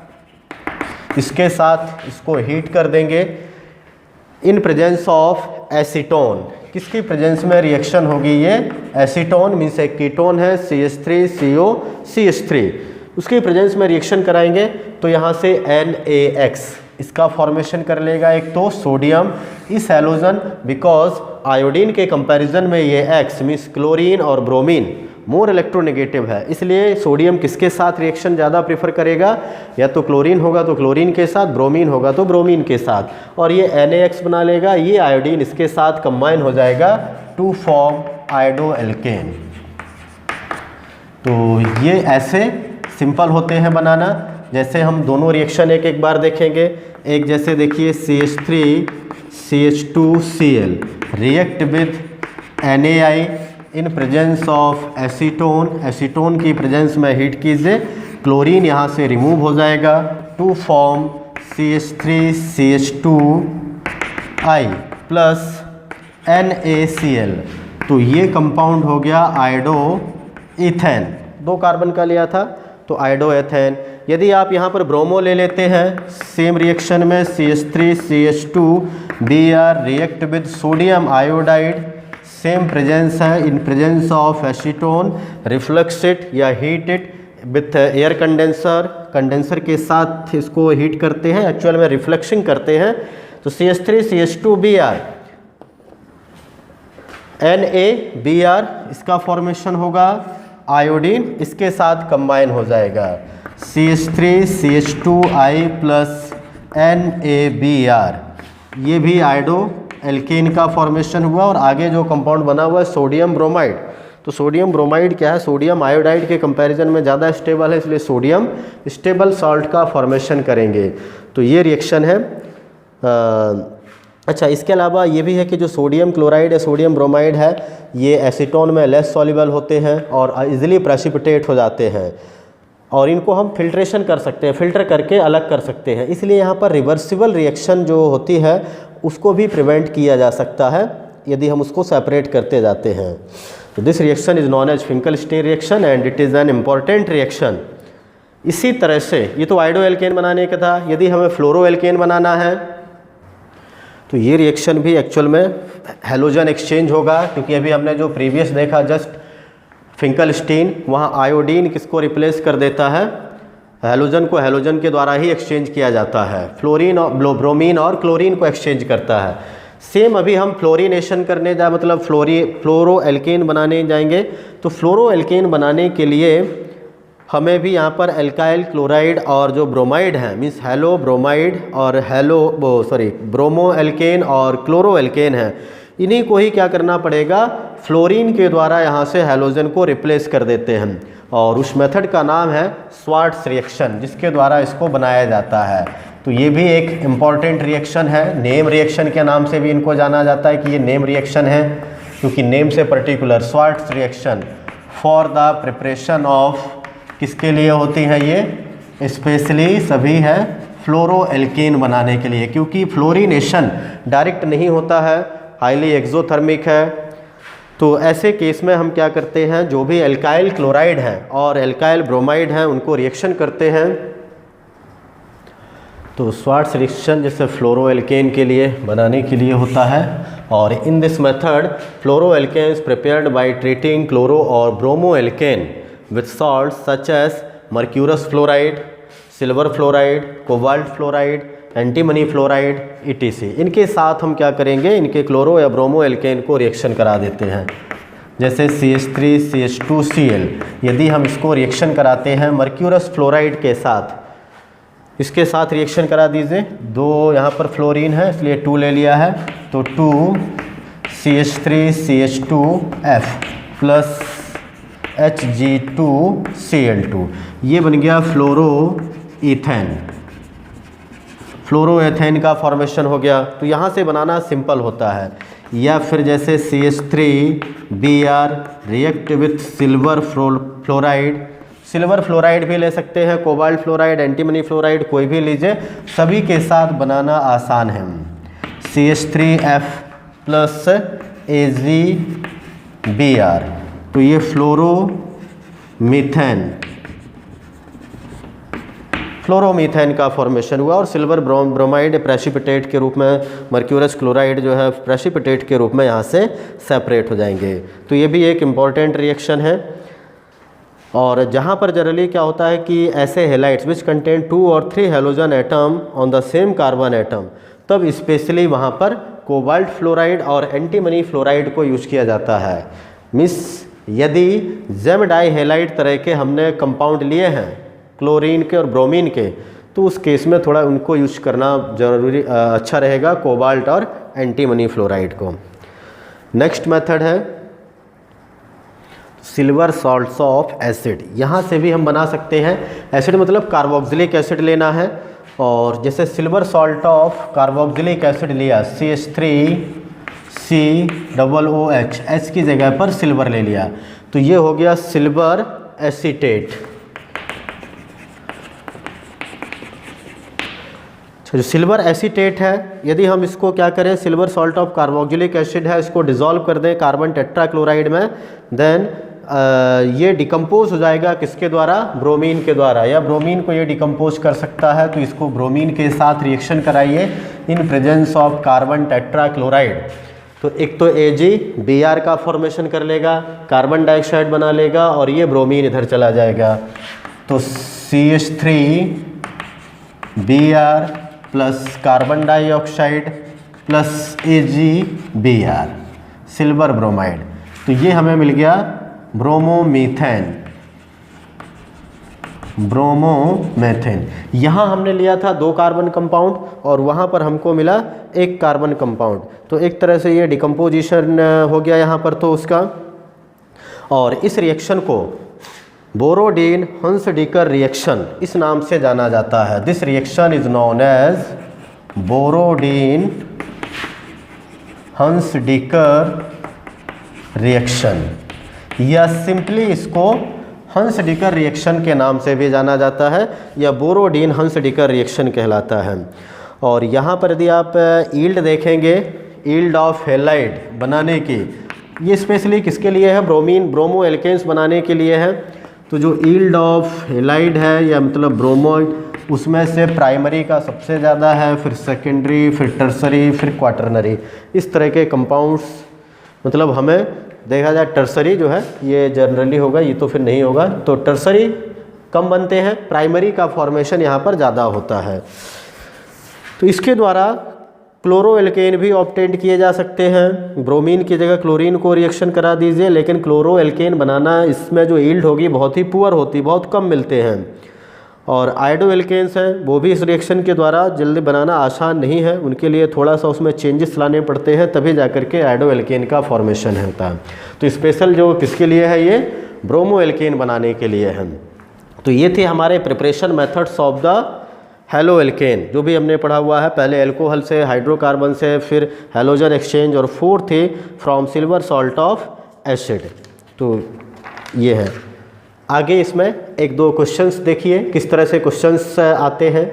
इसके साथ इसको हीट कर देंगे इन प्रेजेंस ऑफ एसीटोन। किसकी प्रेजेंस में रिएक्शन होगी ये, एसीटोन मीन्स एक कीटोन है CH3COCH3, उसकी प्रेजेंस में रिएक्शन कराएंगे तो यहाँ से NaX इसका फॉर्मेशन कर लेगा एक तो सोडियम इस हैलोजन, बिकॉज आयोडीन के कंपैरिजन में ये X मीन्स क्लोरीन और ब्रोमीन मोर इलेक्ट्रोनेगेटिव है, इसलिए सोडियम किसके साथ रिएक्शन ज़्यादा प्रेफर करेगा, या तो क्लोरीन होगा तो क्लोरीन के साथ, ब्रोमीन होगा तो ब्रोमीन के साथ, और ये NaX बना लेगा, ये आयोडीन इसके साथ कंबाइन हो जाएगा टू फॉर्म आयोडो एल्केन। तो ये ऐसे सिंपल होते हैं बनाना। जैसे हम दोनों रिएक्शन एक एक बार देखेंगे। एक जैसे देखिए CH3CH2Cl react with NaI in presence of acetone, acetone की प्रेजेंस में हीट कीजिए, क्लोरीन यहाँ से रिमूव हो जाएगा to form CH3CH2I plus NaCl। तो ये कंपाउंड हो गया आयोडो इथेन, 2 कार्बन का लिया था तो आयोडो एथेन। यदि आप यहाँ पर ब्रोमो ले लेते हैं सेम रिएक्शन में CH3CH2Br react with sodium iodide, same presence है in presence of acetone, reflux it या heat it with air condenser, condenser के साथ इसको हीट करते हैं, एक्चुअल में रिफ्लेक्शन करते हैं। तो CH3CH2Br NaBr इसका फॉर्मेशन होगा, आयोडीन इसके साथ कंबाइन हो जाएगा CH3CH2I प्लस NaBr, ये भी आयोडो एल्केन का फॉर्मेशन हुआ। और आगे जो कंपाउंड बना हुआ है सोडियम ब्रोमाइड, तो सोडियम ब्रोमाइड क्या है, सोडियम आयोडाइड के कंपैरिजन में ज़्यादा स्टेबल है, इसलिए सोडियम स्टेबल सॉल्ट का फॉर्मेशन करेंगे। तो ये रिएक्शन है। अच्छा, इसके अलावा ये भी है कि जो सोडियम क्लोराइड या सोडियम ब्रोमाइड है ये एसीटोन में लेस सॉल्युबल होते हैं और इजीली प्रेसिपिटेट हो जाते हैं, और इनको हम फिल्ट्रेशन कर सकते हैं, फिल्टर करके अलग कर सकते हैं, इसलिए यहाँ पर रिवर्सिबल रिएक्शन जो होती है उसको भी प्रिवेंट किया जा सकता है यदि हम उसको सेपरेट करते जाते हैं। तो this reaction is known as Finkelstein reaction and it is an important reaction. इसी तरह से ये तो आयोडो एल्केन बनाने का था। यदि हमें फ्लोरो एल्केन बनाना है तो ये रिएक्शन भी एक्चुअल में हैलोजन एक्सचेंज होगा, क्योंकि अभी हमने जो प्रीवियस देखा जस्ट फिंकलस्टीन, वहाँ आयोडीन किसको रिप्लेस कर देता है, हैलोजन को हैलोजन के द्वारा ही एक्सचेंज किया जाता है, फ्लोरीन और ब्रोमीन और क्लोरीन को एक्सचेंज करता है। सेम अभी हम फ्लोरीनेशन करने मतलब फ्लोरो एल्केन बनाने जाएंगे। तो फ्लोरो एल्केन बनाने के लिए हमें भी यहाँ पर एल्काइल क्लोराइड और जो ब्रोमाइड है मीन्स हेलो ब्रोमाइड और ब्रोमो एल्केन और क्लोरो एल्केन है, इन्हीं को ही क्या करना पड़ेगा, फ्लोरीन के द्वारा यहाँ से हैलोजन को रिप्लेस कर देते हैं, और उस मेथड का नाम है स्वार्ट्स रिएक्शन, जिसके द्वारा इसको बनाया जाता है। तो ये भी एक इम्पॉर्टेंट रिएक्शन है, नेम रिएक्शन के नाम से भी इनको जाना जाता है कि ये नेम रिएक्शन है, क्योंकि नेम से particular. Swarts reaction for the preparation of, किसके लिए होती है ये, स्पेशली सभी है फ्लोरो एल्केन बनाने के लिए, क्योंकि फ्लोरीनेशन डायरेक्ट नहीं होता है, हाईली एक्सोथर्मिक है। तो ऐसे केस में हम क्या करते हैं, जो भी एल्काइल क्लोराइड है और एल्काइल ब्रोमाइड हैं उनको रिएक्शन करते हैं। तो स्वार्ट्स रिएक्शन जैसे फ्लोरो एल्केन के लिए बनाने के लिए होता है, और in this method fluoroalkanes prepared by treating chloro और bromoalkane with salt such as mercurous fluoride, silver fluoride, cobalt fluoride, antimony fluoride etc. इनके साथ हम क्या करेंगे, इनके क्लोरो या ब्रोमो एल्केन को रिएक्शन करा देते हैं। जैसे CH3CH2Cl, यदि हम इसको रिएक्शन कराते हैं मर्क्यूरस फ्लोराइड के साथ, इसके साथ रिएक्शन करा दीजिए। 2 यहाँ पर फ्लोरीन है इसलिए 2 ले लिया है, तो 2CH3CH2F प्लस Hg2Cl2, ये बन गया फ्लोरोईथेन। फ्लोरोएथेन का फॉर्मेशन हो गया। तो यहाँ से बनाना सिंपल होता है। या फिर जैसे CH3Br react with silver fluoride, silver fluoride भी ले सकते हैं, कोबाल्ट फ्लोराइड, एंटीमनी फ्लोराइड, कोई भी लीजिए, सभी के साथ बनाना आसान है। CH3F प्लस AgBr, तो ये फ्लोरोमीथेन का फॉर्मेशन हुआ और सिल्वर ब्रोमाइड प्रेसिपिटेट के रूप में, मर्क्यूरस क्लोराइड जो है प्रेसिपिटेट के रूप में यहाँ से सेपरेट हो जाएंगे। तो ये भी एक इम्पॉर्टेंट रिएक्शन है। और जहाँ पर जनरली क्या होता है कि ऐसे हेलाइड्स विच कंटेन 2 और 3 halogen atom on the same carbon atom, तब स्पेशली वहाँ पर कोबाल्ट फ्लोराइड और एंटीमनी फ्लोराइड को यूज़ किया जाता है। मिस यदि जेम डाई हेलाइड तरह के हमने कंपाउंड लिए हैं क्लोरीन के और ब्रोमीन के, तो उस केस में थोड़ा उनको यूज करना जरूरी अच्छा रहेगा, कोबाल्ट और एंटीमनी फ्लोराइड को। नेक्स्ट मेथड है सिल्वर सॉल्ट्स ऑफ एसिड। यहाँ से भी हम बना सकते हैं। एसिड मतलब कार्बोक्सिलिक एसिड लेना है, और जैसे silver salt of carboxylic acid लिया CH3COOH, H की जगह पर सिल्वर ले लिया, तो ये हो गया सिल्वर एसीटेट। जो सिल्वर एसीटेट है, यदि हम इसको क्या करें, silver salt of carboxylic acid है, इसको डिसॉल्व कर दें कार्बन टेट्राक्लोराइड में, देन ये डिकम्पोज हो जाएगा किसके द्वारा, ब्रोमीन के द्वारा, या ब्रोमीन को ये डिकम्पोज कर सकता है, तो इसको ब्रोमीन के साथ रिएक्शन कराइए इन प्रेजेंस ऑफ कार्बन टेट्राक्लोराइड। तो एक तो AgBr का फॉर्मेशन कर लेगा, कार्बन डाइऑक्साइड बना लेगा, और ये ब्रोमीन इधर चला जाएगा। तो CH3Br plus carbon dioxide plus AgBr, silver bromide, तो ये हमें मिल गया ब्रोमोमेथेन। यहाँ हमने लिया था 2 कार्बन कंपाउंड और वहाँ पर हमको मिला 1 कार्बन कंपाउंड, तो एक तरह से ये डिकम्पोजिशन हो गया यहाँ पर तो उसका। और इस रिएक्शन को बोरोडीन हंसडीकर रिएक्शन इस नाम से जाना जाता है। This reaction is known as Borodin Hunsdiecker reaction, या सिंपली इसको हंसडीकर रिएक्शन के नाम से भी जाना जाता है, या बोरोडीन हंसडीकर रिएक्शन कहलाता है। और यहाँ पर यदि आप ईल्ड देखेंगे, ईल्ड ऑफ हेलाइड बनाने की, ये स्पेशली किसके लिए है, ब्रोमो एल्केन्स बनाने के लिए है। तो जो ईल्ड ऑफ हेलाइड है, या मतलब ब्रोमोइड, उसमें से प्राइमरी का सबसे ज़्यादा है, फिर सेकेंडरी, फिर टर्सरी, फिर क्वाटरनरी, इस तरह के कंपाउंड्स, मतलब हमें देखा जाए टर्सरी जो है ये जनरली होगा, ये तो फिर नहीं होगा, तो टर्सरी कम बनते हैं, प्राइमरी का फॉर्मेशन यहाँ पर ज़्यादा होता है। तो इसके द्वारा क्लोरोएल्केन भी ऑब्टेन किए जा सकते हैं। ब्रोमीन की जगह क्लोरीन को रिएक्शन करा दीजिए, लेकिन क्लोरोएल्केन बनाना इसमें जो ईल्ड होगी बहुत ही पुअर होती, बहुत कम मिलते हैं। और आयोडोएल्केन्स हैं, वो भी इस रिएक्शन के द्वारा जल्दी बनाना आसान नहीं है, उनके लिए थोड़ा सा उसमें चेंजेस लाने पड़ते हैं, तभी जाकर के आयोडोएल्केन का फॉर्मेशन होता है। तो स्पेशल जो किसके लिए है, ये ब्रोमोएल्केन बनाने के लिए है। तो ये थे हमारे preparation methods of the haloalkane, जो भी हमने पढ़ा हुआ है, पहले एल्कोहल से, हाइड्रोकार्बन से, फिर हेलोजन एक्सचेंज, और 4th थे from silver salt of acid. तो ये है। आगे इसमें 1-2 क्वेश्चंस देखिए किस तरह से क्वेश्चंस आते हैं।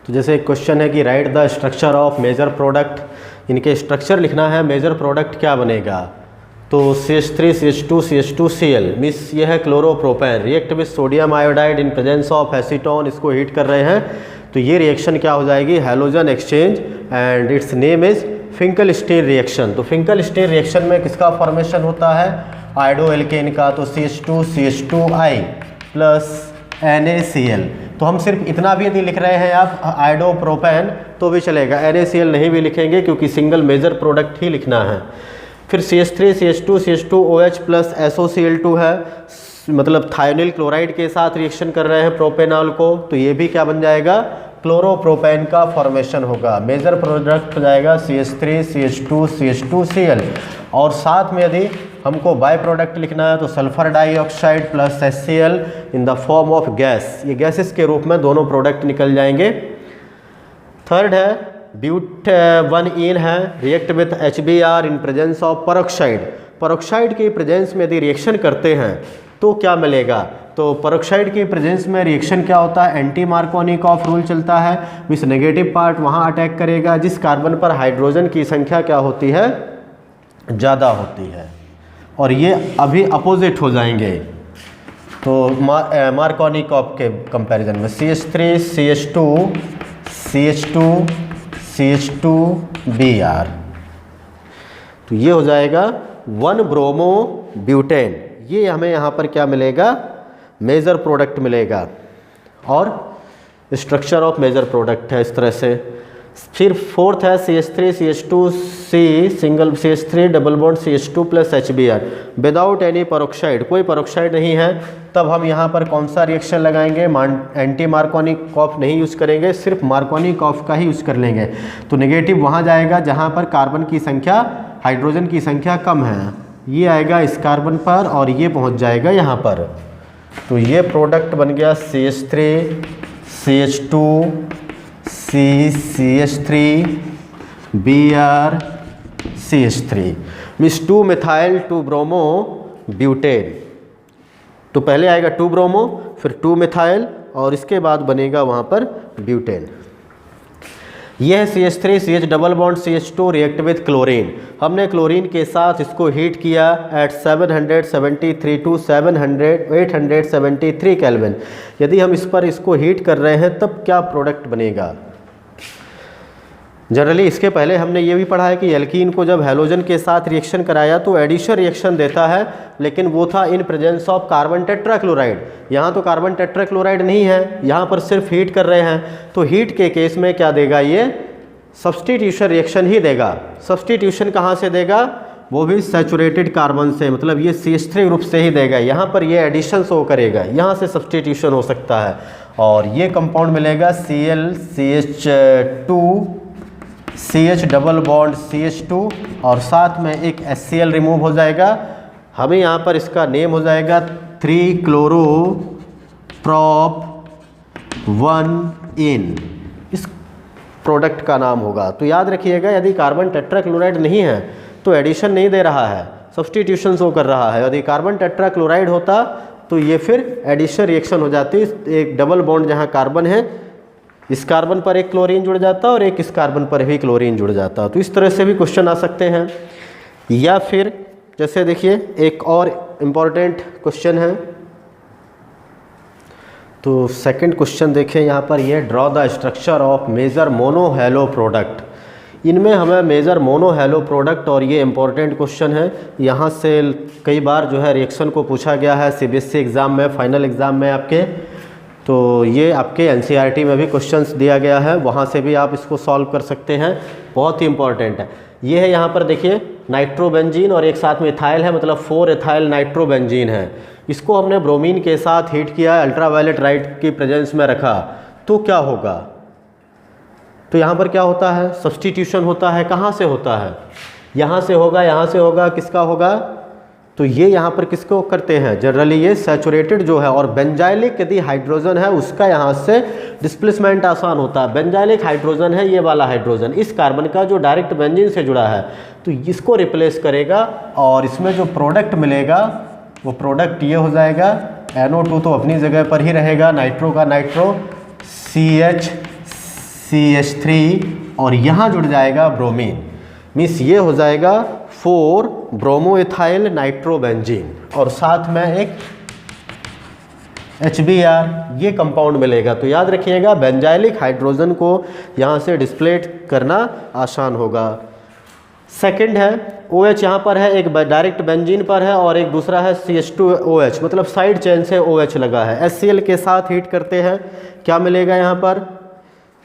तो जैसे एक क्वेश्चन है कि write the structure of major product, इनके स्ट्रक्चर लिखना है, मेजर प्रोडक्ट क्या बनेगा। तो CH3CH2CH2Cl मीन्स ये है chloropropane, react with sodium iodide in presence of acetone, इसको हीट कर रहे हैं, तो ये रिएक्शन क्या हो जाएगी, halogen exchange, and its name is Finkelstein reaction. तो फिंकल स्टीन रिएक्शन में किसका फॉर्मेशन होता है, आयोडो एल्केन का। तो CH2CH2I प्लस NaCl। तो हम सिर्फ इतना भी यदि लिख रहे हैं आप आयोडो प्रोपेन तो भी चलेगा, NaCl नहीं भी लिखेंगे क्योंकि सिंगल मेजर प्रोडक्ट ही लिखना है। फिर CH3CH2CH2OH प्लस SOCl2 है, मतलब थायोनिल क्लोराइड के साथ रिएक्शन कर रहे हैं प्रोपेनॉल को, तो ये भी क्या बन जाएगा, क्लोरोप्रोपेन का फॉर्मेशन होगा। मेजर प्रोडक्ट हो जाएगा CH3CH2CH2Cl। और साथ में यदि हमको बाय प्रोडक्ट लिखना है तो sulphur dioxide plus HCl in the form of gas, ये गैसेस के रूप में दोनों प्रोडक्ट निकल जाएंगे। थर्ड है ब्यूट1इन है, react with HBr in presence of peroxide. Peroxide की प्रेजेंस में यदि रिएक्शन करते हैं तो क्या मिलेगा, तो परऑक्साइड की प्रेजेंस में रिएक्शन क्या होता है, एंटी मार्कोनिकॉफ रूल चलता है, मीन्स नेगेटिव पार्ट वहाँ अटैक करेगा जिस कार्बन पर हाइड्रोजन की संख्या क्या होती है, ज़्यादा होती है, और ये अभी अपोजिट हो जाएंगे। तो मार्कोनिकॉफ के कंपैरिजन में CH3CH2CH2CH2Br, तो ये हो जाएगा 1 ब्रोमो ब्यूटेन। ये हमें यहाँ पर क्या मिलेगा, मेजर प्रोडक्ट मिलेगा, और स्ट्रक्चर ऑफ मेजर प्रोडक्ट है इस तरह से। फिर फोर्थ है CH3CH2C single CH3 double bond CH2 plus HBr without any peroxide, कोई परऑक्साइड नहीं है, तब हम यहाँ पर कौन सा रिएक्शन लगाएंगे, एंटी मार्कोनिकॉफ नहीं यूज़ करेंगे, सिर्फ मार्कोनिकॉफ का ही यूज़ कर लेंगे। तो नेगेटिव वहाँ जाएगा जहाँ पर कार्बन की संख्या, हाइड्रोजन की संख्या कम है, ये आएगा इस कार्बन पर और ये पहुँच जाएगा यहाँ पर। तो ये प्रोडक्ट बन गया CH3CH2CH3Br means 2 methyl 2 bromo butane. तो पहले आएगा 2 ब्रोमो, फिर 2 मिथाइल, और इसके बाद बनेगा वहाँ पर ब्यूटेन। यह है CH3CH double bond CH2 react with chlorine. हमने क्लोरीन के साथ इसको हीट किया एट 773 टू 873 केल्विन। यदि हम इस पर इसको हीट कर रहे हैं तब क्या प्रोडक्ट बनेगा। जनरली इसके पहले हमने ये भी पढ़ा है कि एल्कीन को जब हैलोजन के साथ रिएक्शन कराया तो एडिशन रिएक्शन देता है, लेकिन वो था इन प्रेजेंस ऑफ कार्बन टेट्राक्लोराइड। यहाँ तो कार्बन टेट्राक्लोराइड नहीं है, यहाँ पर सिर्फ हीट कर रहे हैं, तो हीट के केस में क्या देगा, ये सब्स्टिट्यूशन रिएक्शन ही देगा। सब्स्टिट्यूशन कहाँ से देगा, वो भी सैचुरेटेड कार्बन से, मतलब ये CH3 ग्रुप से ही देगा। यहाँ पर ये एडिशन शो करेगा, यहाँ से सब्स्टिट्यूशन हो सकता है, और ये कंपाउंड मिलेगा CH डबल बॉन्ड CH2 और साथ में एक HCl रिमूव हो जाएगा। हमें यहाँ पर इसका नेम हो जाएगा 3-chloro-prop-1-इन, इस प्रोडक्ट का नाम होगा। तो याद रखिएगा, यदि कार्बन टेट्राक्लोराइड नहीं है तो एडिशन नहीं दे रहा है, सब्स्टिट्यूशन शो कर रहा है। यदि कार्बन टेट्राक्लोराइड होता तो ये फिर एडिशन रिएक्शन हो जाती। एक डबल बॉन्ड जहाँ कार्बन है, इस कार्बन पर एक क्लोरीन जुड़ जाता और एक इस कार्बन पर भी क्लोरीन जुड़ जाता। तो इस तरह से भी क्वेश्चन आ सकते हैं। या फिर जैसे देखिए एक और इम्पॉर्टेंट क्वेश्चन है, तो सेकंड क्वेश्चन देखें यहाँ पर, ये draw the structure of major monohalo product. इनमें हमें मेजर मोनोहेलो प्रोडक्ट, और ये इम्पॉर्टेंट क्वेश्चन है, यहाँ से कई बार जो है रिएक्शन को पूछा गया है CBSE एग्ज़ाम में, फाइनल एग्ज़ाम में आपके। तो ये आपके NCERT में भी क्वेश्चंस दिया गया है, वहाँ से भी आप इसको सॉल्व कर सकते हैं, बहुत ही इंपॉर्टेंट है। ये है यहाँ पर देखिए नाइट्रोबेंजीन और एक साथ में इथाइल है, मतलब 4 इथाइल नाइट्रोबेंजीन है। इसको हमने ब्रोमीन के साथ हीट किया, अल्ट्रावायलेट लाइट की प्रेजेंस में रखा, तो क्या होगा। तो यहाँ पर क्या होता है, सब्स्टिट्यूशन होता है। कहाँ से होता है, यहाँ से होगा, यहाँ से होगा, किसका होगा, तो ये यहाँ पर किसको करते हैं, जनरली ये सैचुरेटेड जो है, और बेंजाइलिक यदि हाइड्रोजन है उसका यहाँ से डिस्प्लेसमेंट आसान होता है। बेंजाइलिक हाइड्रोजन है ये वाला हाइड्रोजन, इस कार्बन का जो डायरेक्ट बेंजीन से जुड़ा है, तो इसको रिप्लेस करेगा, और इसमें जो प्रोडक्ट मिलेगा वो प्रोडक्ट ये हो जाएगा, NO2 तो अपनी जगह पर ही रहेगा, नाइट्रो का नाइट्रो CH3, और यहाँ जुड़ जाएगा ब्रोमीन, मीन्स ये हो जाएगा 4 ब्रोमोइथाइल नाइट्रोबेंजीन, और साथ में एक HBr, ये कंपाउंड मिलेगा। तो याद रखिएगा बेंजाइलिक हाइड्रोजन को यहाँ से डिस्प्लेट करना आसान होगा। सेकंड है OH यहाँ पर है, एक डायरेक्ट बेंजीन पर है और एक दूसरा है CH2OH, मतलब साइड चेन से OH लगा है। HCl के साथ हीट करते हैं, क्या मिलेगा यहाँ पर?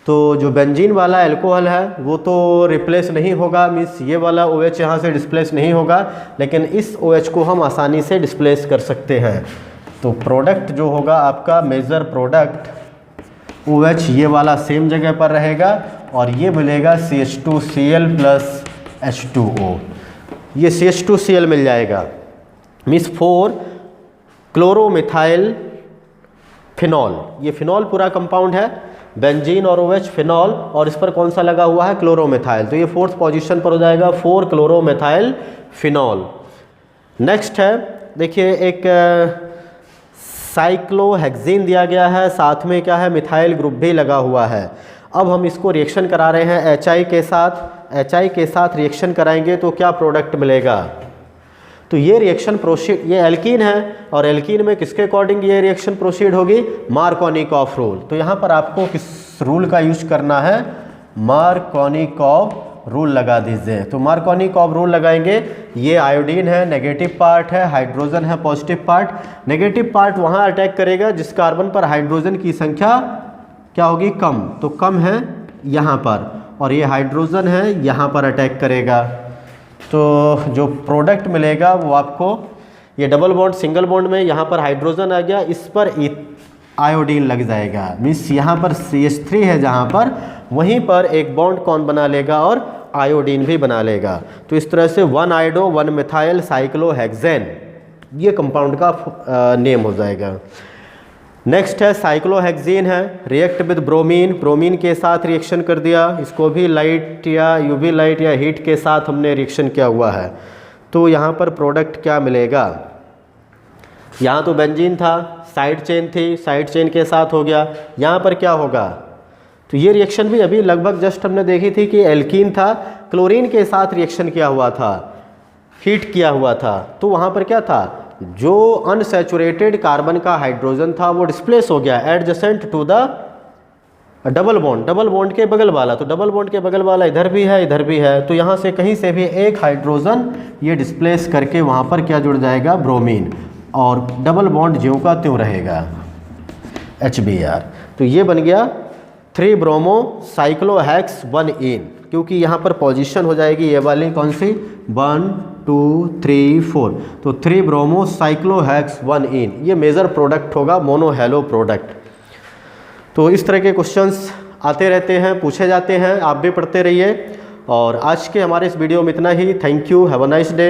तो जो बेंजीन वाला अल्कोहल है वो तो रिप्लेस नहीं होगा, मीन्स ये वाला OH यहाँ से डिस्प्लेस नहीं होगा, लेकिन इस OH को हम आसानी से डिस्प्लेस कर सकते हैं। तो प्रोडक्ट जो होगा आपका मेजर प्रोडक्ट OH ये वाला सेम जगह पर रहेगा और ये मिलेगा CH2Cl प्लस H2O, ये CH2Cl मिल जाएगा, मीन्स 4 क्लोरोमिथाइल फिनॉल। ये फिनॉल पूरा कंपाउंड है, बेंजीन और OH फिनॉल, और इस पर कौन सा लगा हुआ है? क्लोरोमिथाइल। तो ये 4th पोजीशन पर हो जाएगा 4 क्लोरोमिथाइल फिनॉल। नेक्स्ट है, देखिए एक साइक्लोहेक्सीन दिया गया है, साथ में क्या है? मिथाइल ग्रुप भी लगा हुआ है। अब हम इसको रिएक्शन करा रहे हैं HI के साथ। HI के साथ रिएक्शन कराएंगे तो क्या प्रोडक्ट मिलेगा? तो ये रिएक्शन प्रोसीड, ये एल्कीन है और एल्कीन में किसके अकॉर्डिंग ये रिएक्शन प्रोसीड होगी? Markovnikov rule. तो यहाँ पर आपको किस रूल का यूज करना है? मार्कोनिकॉफ रूल लगा दीजिए। तो मार्कोनिकॉफ रूल लगाएंगे, ये आयोडीन है, नेगेटिव पार्ट है, हाइड्रोजन है पॉजिटिव पार्ट। नेगेटिव पार्ट वहाँ अटैक करेगा जिस कार्बन पर हाइड्रोजन की संख्या क्या होगी? कम। तो कम है यहाँ पर, और ये हाइड्रोजन है यहाँ पर अटैक करेगा। तो जो प्रोडक्ट मिलेगा वो आपको, ये डबल बॉन्ड सिंगल बॉन्ड में यहाँ पर हाइड्रोजन आ गया, इस पर आयोडीन लग जाएगा, मीन्स यहाँ पर CH3 है जहाँ पर, वहीं पर एक बॉन्ड कौन बना लेगा? और आयोडीन भी बना लेगा। तो इस तरह से 1 आयोडो 1 मिथाइल साइक्लोहेक्सेन ये कंपाउंड का नेम हो जाएगा। नेक्स्ट है साइक्लोहेक्सीन है, रिएक्ट विद ब्रोमीन, ब्रोमीन के साथ रिएक्शन कर दिया, इसको भी लाइट या UV लाइट या हीट के साथ हमने रिएक्शन किया हुआ है। तो यहाँ पर प्रोडक्ट क्या मिलेगा? यहाँ तो बेंजीन था, साइड चेन थी, साइड चेन के साथ हो गया, यहाँ पर क्या होगा? तो ये रिएक्शन भी अभी लगभग जस्ट हमने देखी थी कि एल्कीन था, क्लोरीन के साथ रिएक्शन किया हुआ था, हीट किया हुआ था। तो वहाँ पर क्या था? जो अनसैचुरेटेड कार्बन का हाइड्रोजन था वो डिस्प्लेस हो गया adjacent to the double bond, double bond के बगल वाला। तो डबल बॉन्ड के बगल वाला इधर भी है, इधर भी है, तो यहाँ से कहीं से भी एक हाइड्रोजन ये डिस्प्लेस करके वहाँ पर क्या जुड़ जाएगा? ब्रोमीन, और डबल बॉन्ड ज्यों का त्यों रहेगा HBr। तो ये बन गया 3 ब्रोमो साइक्लोहेक्स 1इन, क्योंकि यहाँ पर पोजीशन हो जाएगी ये वाली कौन सी? 1 2 3 4। तो 3 ब्रोमो साइक्लोहेक्स 1इन ये मेजर प्रोडक्ट होगा, मोनोहेलो प्रोडक्ट। तो इस तरह के क्वेश्चंस आते रहते हैं, पूछे जाते हैं, आप भी पढ़ते रहिए। और आज के हमारे इस वीडियो में इतना ही। Thank you, have a nice day.